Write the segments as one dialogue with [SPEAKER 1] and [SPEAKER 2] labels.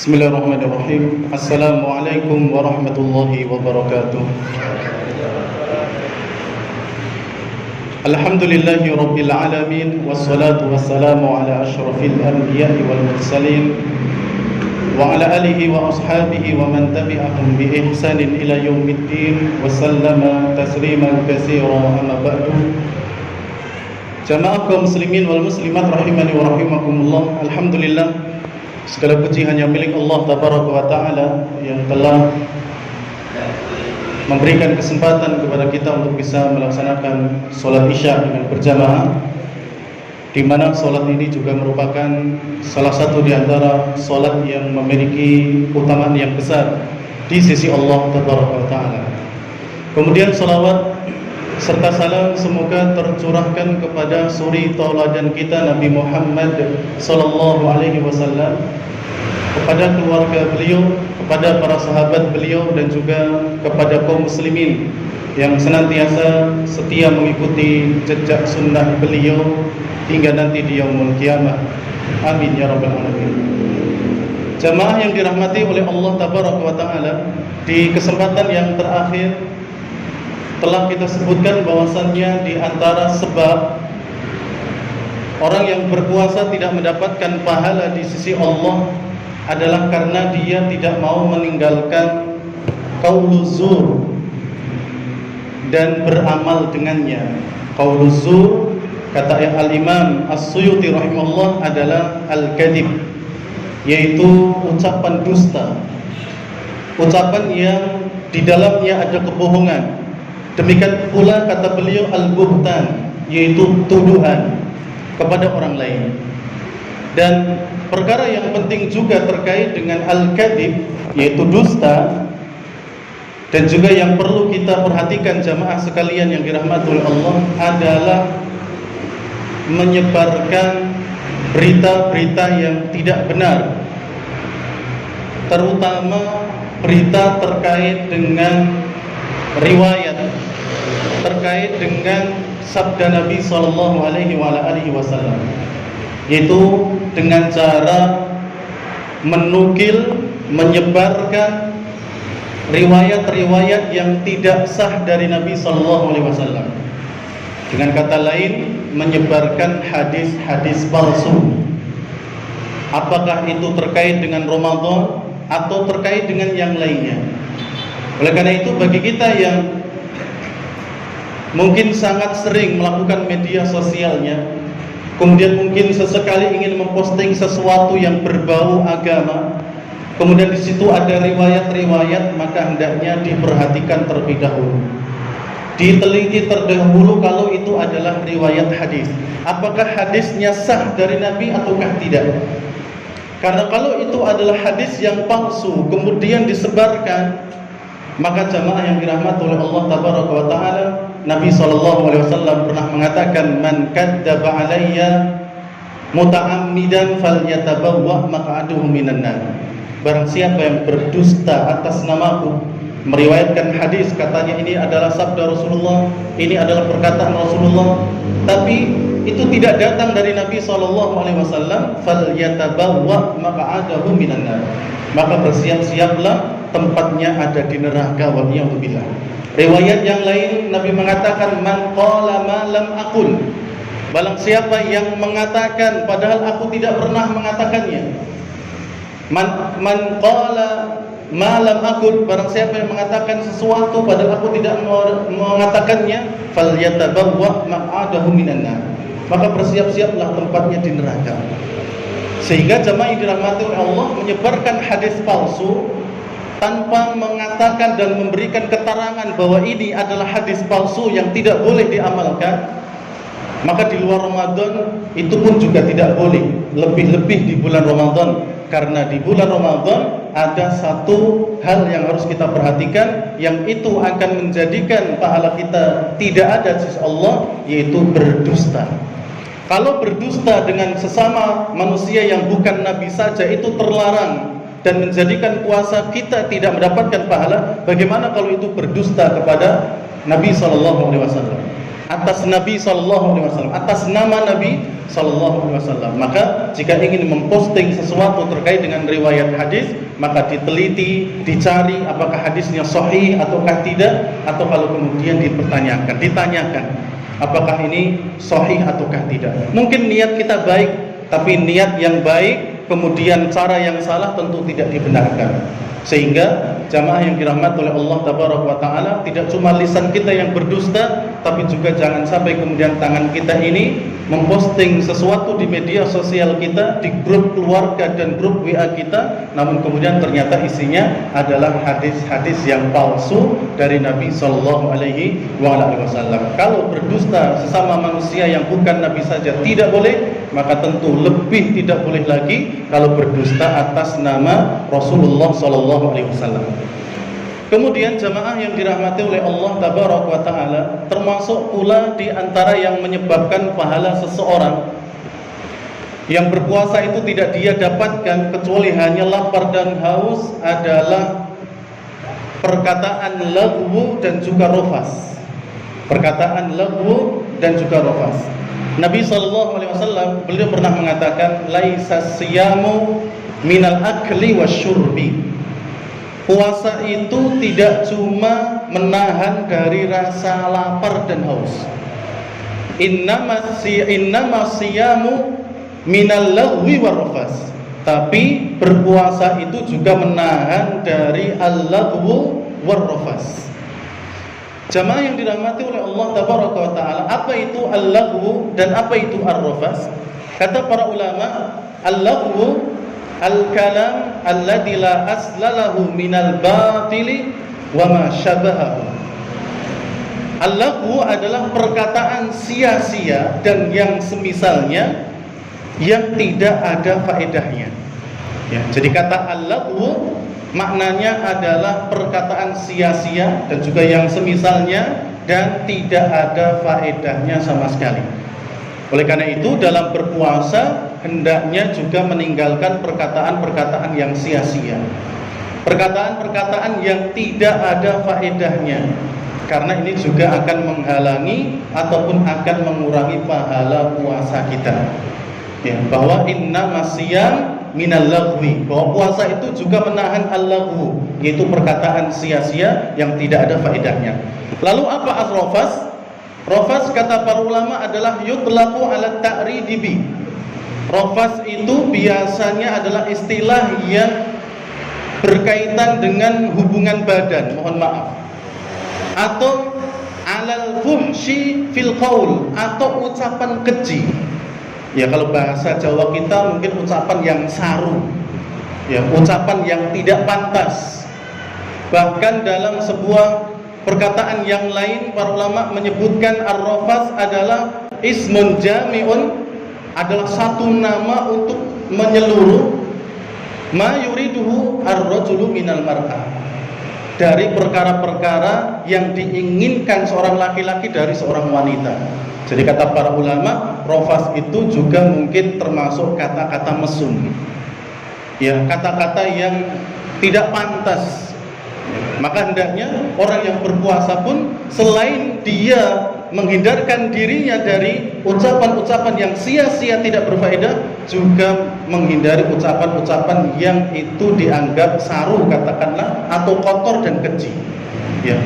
[SPEAKER 1] Bismillahirrahmanirrahim. Assalamualaikum warahmatullahi wabarakatuh. Alhamdulillahi rabbil alamin, wassalatu wassalamu ala asyrafil anbiya'i wal mursalin wa ala alihi wa ashabihi wa man tabi'ahum bi ihsanin ila yaumiddin wa sallama tasliman katsira, amma ba'du. Jamaah kaum muslimin wal muslimat rahimani wa rahimakumullah. Alhamdulillah, segala puji hanya milik Allah Tabaraka wa Ta'ala yang telah memberikan kesempatan kepada kita untuk bisa melaksanakan sholat isya dengan berjamaah, di mana sholat ini juga merupakan salah satu di antara sholat yang memiliki keutamaan yang besar di sisi Allah Tabaraka wa Ta'ala. Kemudian sholawat serta salam semoga tercurahkan kepada suri tauladan kita Nabi Muhammad sallallahu alaihi wasallam, kepada keluarga beliau, kepada para sahabat beliau, dan juga kepada kaum muslimin yang senantiasa setia mengikuti jejak sunnah beliau hingga nanti di yaumul qiyamah. Amin ya rabbal alamin. Jamaah yang dirahmati oleh Allah Tabaraka wa Ta'ala, di kesempatan yang terakhir telah kita sebutkan bahwasannya di antara sebab orang yang berpuasa tidak mendapatkan pahala di sisi Allah adalah karena dia tidak mau meninggalkan qauluz zur dan beramal dengannya. Qauluz zur, kata Al-Imam As-Suyuti rahimahullah, adalah al-kadhib, yaitu ucapan dusta, ucapan yang di dalamnya ada kebohongan. Demikian pula kata beliau al-buhtan, yaitu tuduhan kepada orang lain. Dan perkara yang penting juga terkait dengan al-kadhib, yaitu dusta, dan juga yang perlu kita perhatikan jamaah sekalian yang dirahmati oleh Allah, adalah menyebarkan berita-berita yang tidak benar, terutama berita terkait dengan riwayat terkait dengan sabda Nabi sallallahu alaihi wasallam, yaitu dengan cara menukil, menyebarkan riwayat-riwayat yang tidak sah dari Nabi sallallahu alaihi wasallam. Dengan kata lain, menyebarkan hadis-hadis palsu. Apakah itu terkait dengan Ramadan atau terkait dengan yang lainnya? Oleh karena itu, bagi kita yang mungkin sangat sering melakukan media sosialnya, kemudian mungkin sesekali ingin memposting sesuatu yang berbau agama, kemudian di situ ada riwayat-riwayat, maka hendaknya diperhatikan terlebih dahulu, diteliti terdahulu kalau itu adalah riwayat hadis. Apakah hadisnya sah dari Nabi ataukah tidak? Karena kalau itu adalah hadis yang palsu kemudian disebarkan, maka jamaah yang dirahmati oleh Allah Tabaraka wa Ta'ala, Nabi SAW pernah mengatakan, man kadzdzaba alayya muta'ammidan falyatabawwa maq'adahu minan nar. Barang siapa yang berdusta atas namaku, meriwayatkan hadis, katanya ini adalah sabda Rasulullah, ini adalah perkataan Rasulullah, tapi itu tidak datang dari Nabi SAW, falyatabawwa maq'adahu minan nar, maka bersiap-siaplah tempatnya ada di neraka, waliyadzubillah. Riwayat yang lain Nabi mengatakan, man qala ma lam aqul, barang siapa yang mengatakan padahal aku tidak pernah mengatakannya. Man qala ma lam aqul, barang siapa yang mengatakan sesuatu padahal aku tidak mengatakannya, falyatabawwa maq'adahu minan nar, maka bersiap-siaplah tempatnya di neraka. Sehingga jamaah yang dirahmati oleh Allah, menyebarkan hadis palsu tanpa mengatakan dan memberikan keterangan bahwa ini adalah hadis palsu yang tidak boleh diamalkan, maka di luar Ramadan itu pun juga tidak boleh, lebih-lebih di bulan Ramadan. Karena di bulan Ramadan ada satu hal yang harus kita perhatikan, yang itu akan menjadikan pahala kita tidak ada di sisi Allah, yaitu berdusta. Kalau berdusta dengan sesama manusia yang bukan Nabi saja itu terlarang dan menjadikan puasa kita tidak mendapatkan pahala, bagaimana kalau itu berdusta kepada Nabi SAW? atas Nabi Sallallahu Alaihi Wasallam, atas nama Nabi Sallallahu Alaihi Wasallam. Maka jika ingin memposting sesuatu terkait dengan riwayat hadis, maka diteliti, dicari apakah hadisnya sahih ataukah tidak, atau kalau kemudian ditanyakan apakah ini sahih ataukah tidak. Mungkin niat kita baik, tapi niat yang baik kemudian cara yang salah tentu tidak dibenarkan. Sehingga jamaah yang dirahmati oleh Allah Tabaraka wa Ta'ala, tidak cuma lisan kita yang berdusta, tapi juga jangan sampai kemudian tangan kita ini memposting sesuatu di media sosial kita, di grup keluarga dan grup WA kita, namun kemudian ternyata isinya adalah hadis-hadis yang palsu dari Nabi Sallallahu Alaihi Wasallam. Kalau berdusta sesama manusia yang bukan Nabi saja tidak boleh, maka tentu lebih tidak boleh lagi kalau berdusta atas nama Rasulullah Sallallahu Alaihi Wasallam. Kemudian jamaah yang dirahmati oleh Allah Tabaraka wa Ta'ala, termasuk pula di antara yang menyebabkan pahala seseorang yang berpuasa itu tidak dia dapatkan kecuali hanya lapar dan haus adalah perkataan lagwu dan juga rafas. Perkataan lagwu dan juga rafas. Nabi Sallallahu Alaihi Wasallam beliau pernah mengatakan, laisa siyamu minal akli wasyurbi. Puasa itu tidak cuma menahan dari rasa lapar dan haus. Innama siyamu minal lagwi warrafas. Tapi berpuasa itu juga menahan dari al-lagwu warrafas. Jamaah yang dirahmati oleh Allah Tabaraka wa Ta'ala, apa itu al-lagwu dan apa itu ar-rafas? Kata para ulama, al-lagwu al-kalam alladzi la aslalahu minal batili wa ma syabahahu. Al-lagwu adalah perkataan sia-sia dan yang semisalnya yang tidak ada faedahnya. Ya, jadi kata al-lagwu maknanya adalah perkataan sia-sia dan juga yang semisalnya dan tidak ada faedahnya sama sekali. Oleh karena itu dalam berpuasa hendaknya juga meninggalkan perkataan-perkataan yang sia-sia, perkataan-perkataan yang tidak ada faedahnya, karena ini juga akan menghalangi ataupun akan mengurangi pahala puasa kita. Ya, bahwa inna masyam minal lagwi, bahwa puasa itu juga menahan al-lagwu, yaitu perkataan sia-sia yang tidak ada faedahnya. Lalu apa ar-rafas? Rafas kata para ulama adalah yutlaqu ala ta'ridibi. Rafas itu biasanya adalah istilah yang berkaitan dengan hubungan badan, mohon maaf, atau alal fuhshi fil qaul, atau ucapan keji. Ya, kalau bahasa Jawa kita mungkin ucapan yang saru, ya, ucapan yang tidak pantas. Bahkan dalam sebuah perkataan yang lain para ulama menyebutkan ar-rafas adalah ismun jami'un, adalah satu nama untuk menyeluruh ma yuriduhu ar-rajulu minal mar'ah, dari perkara-perkara yang diinginkan seorang laki-laki dari seorang wanita. Jadi kata para ulama, rafas itu juga mungkin termasuk kata-kata mesum, ya, kata-kata yang tidak pantas. Maka hendaknya orang yang berpuasa pun selain dia menghindarkan dirinya dari ucapan-ucapan yang sia-sia tidak berfaedah, juga menghindari ucapan-ucapan yang itu dianggap saru katakanlah, atau kotor dan keji. Ya.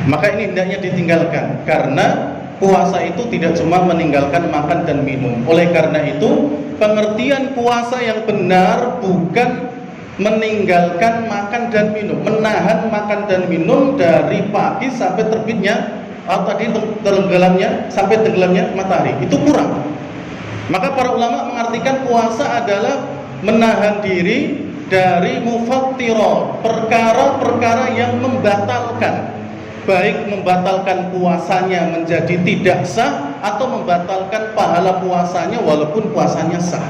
[SPEAKER 1] Maka ini hendaknya ditinggalkan, karena puasa itu tidak cuma meninggalkan makan dan minum. Oleh karena itu, pengertian puasa yang benar bukan meninggalkan makan dan minum, menahan makan dan minum dari pagi sampai terbitnya atau tadi tenggelamnya sampai tenggelamnya matahari, itu kurang. Maka para ulama mengartikan puasa adalah menahan diri dari mufattirat, perkara-perkara yang membatalkan, baik membatalkan puasanya menjadi tidak sah atau membatalkan pahala puasanya walaupun puasanya sah,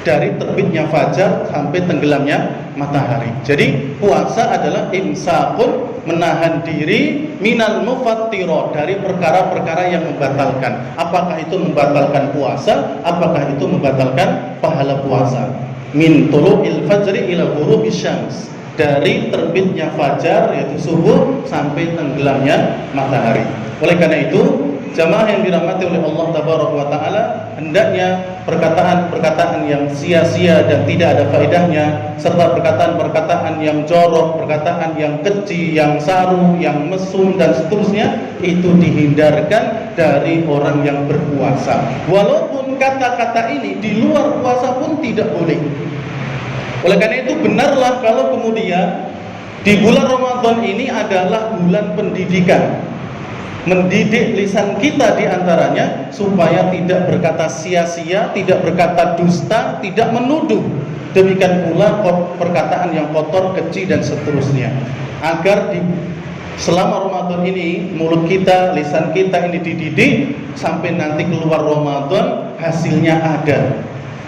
[SPEAKER 1] dari terbitnya fajar sampai tenggelamnya matahari. Jadi puasa adalah imsakun, menahan diri minal mufattirat, dari perkara-perkara yang membatalkan. Apakah itu membatalkan puasa? Apakah itu membatalkan pahala puasa? Min tulu'il fajri ila ghurubis syams, dari terbitnya fajar yaitu subuh sampai tenggelamnya matahari. Oleh karena itu jamaah yang dirahmati oleh Allah Tabaraka wa Ta'ala, hendaknya perkataan-perkataan yang sia-sia dan tidak ada faedahnya, serta perkataan-perkataan yang jorok, perkataan yang keji, yang saru, yang mesum dan seterusnya, itu dihindarkan dari orang yang berpuasa. Walaupun kata-kata ini di luar puasa pun tidak boleh. Oleh karena itu benarlah kalau kemudian di bulan Ramadan ini adalah bulan pendidikan, mendidik lisan kita diantaranya supaya tidak berkata sia-sia, tidak berkata dusta, tidak menuduh. Demikian pula perkataan yang kotor, keji dan seterusnya. Agar selama Ramadan ini mulut kita, lisan kita ini dididik sampai nanti keluar Ramadan hasilnya ada.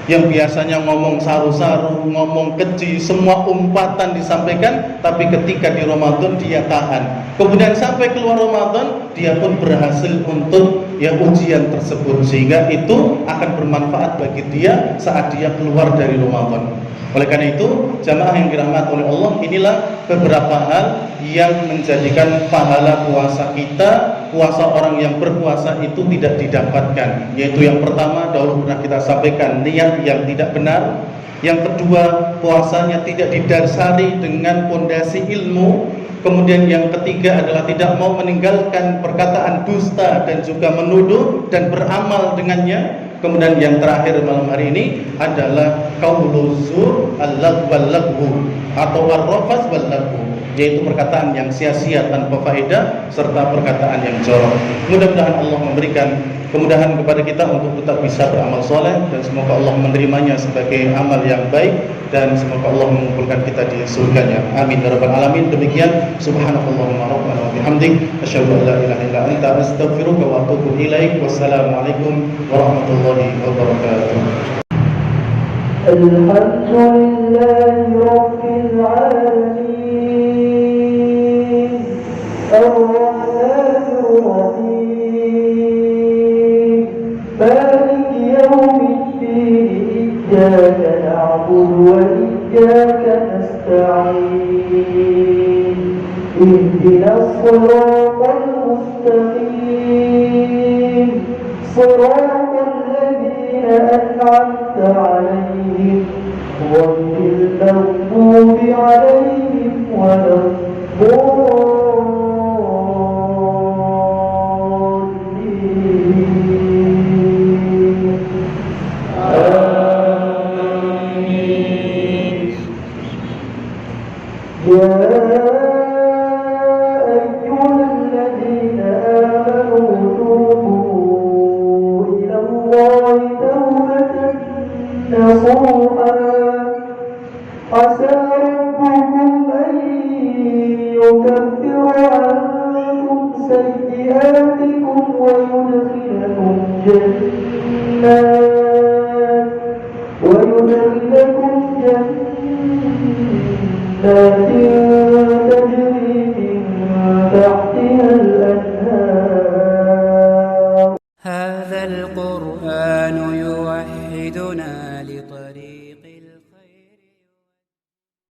[SPEAKER 1] Yang biasanya ngomong saru-saru, ngomong keji, semua umpatan disampaikan, tapi ketika di Ramadan dia tahan. Kemudian sampai keluar Ramadan, dia pun berhasil untuk ujian tersebut, sehingga itu akan bermanfaat bagi dia saat dia keluar dari Ramadan. Oleh karena itu, jamaah yang dirahmati oleh Allah, inilah beberapa hal yang menjadikan pahala puasa kita, puasa orang yang berpuasa itu tidak didapatkan. Yaitu yang pertama, dahulu pernah kita sampaikan, niat yang tidak benar. Yang kedua, puasanya tidak didasari dengan pondasi ilmu. Kemudian yang ketiga adalah tidak mau meninggalkan perkataan dusta dan juga menuduh dan beramal dengannya. Kemudian yang terakhir malam hari ini adalah qauluz zur al-laghu atau ar-rafas wal-laghu, yaitu perkataan yang sia-sia tanpa faedah serta perkataan yang jorok. Mudah-mudahan Allah memberikan kemudahan kepada kita untuk tetap bisa beramal soleh, dan semoga Allah menerimanya sebagai amal yang baik, dan semoga Allah mengumpulkan kita di surganya. Amin ya rabbal alamin. Demikian, subhanakallahumma rabbana wa bihamdik, asyhadu an la ilaha illa anta, astaghfiruka wa atubu ilaik. Wassalamualaikum warahmatullahi wabarakatuh.
[SPEAKER 2] Alhamdulillahi rabbil alamin, ar-rahmanir rahim, maliki yawmiddin, iyyaka na'budu wa iyyaka nasta'in, ihdinas siratal mustaqim, siratal ladzina an'amta 'alaihim ghairil maghdubi 'alaihim waladdallin. يا أيها الذين آمنوا توبوا إلى الله توبة نصوحا عسى ربكم أن يكفر عنكم سيئاتكم ويدخلكم جنات تجري من تحتها الأنهار.
[SPEAKER 3] هذا القرآن يوحدنا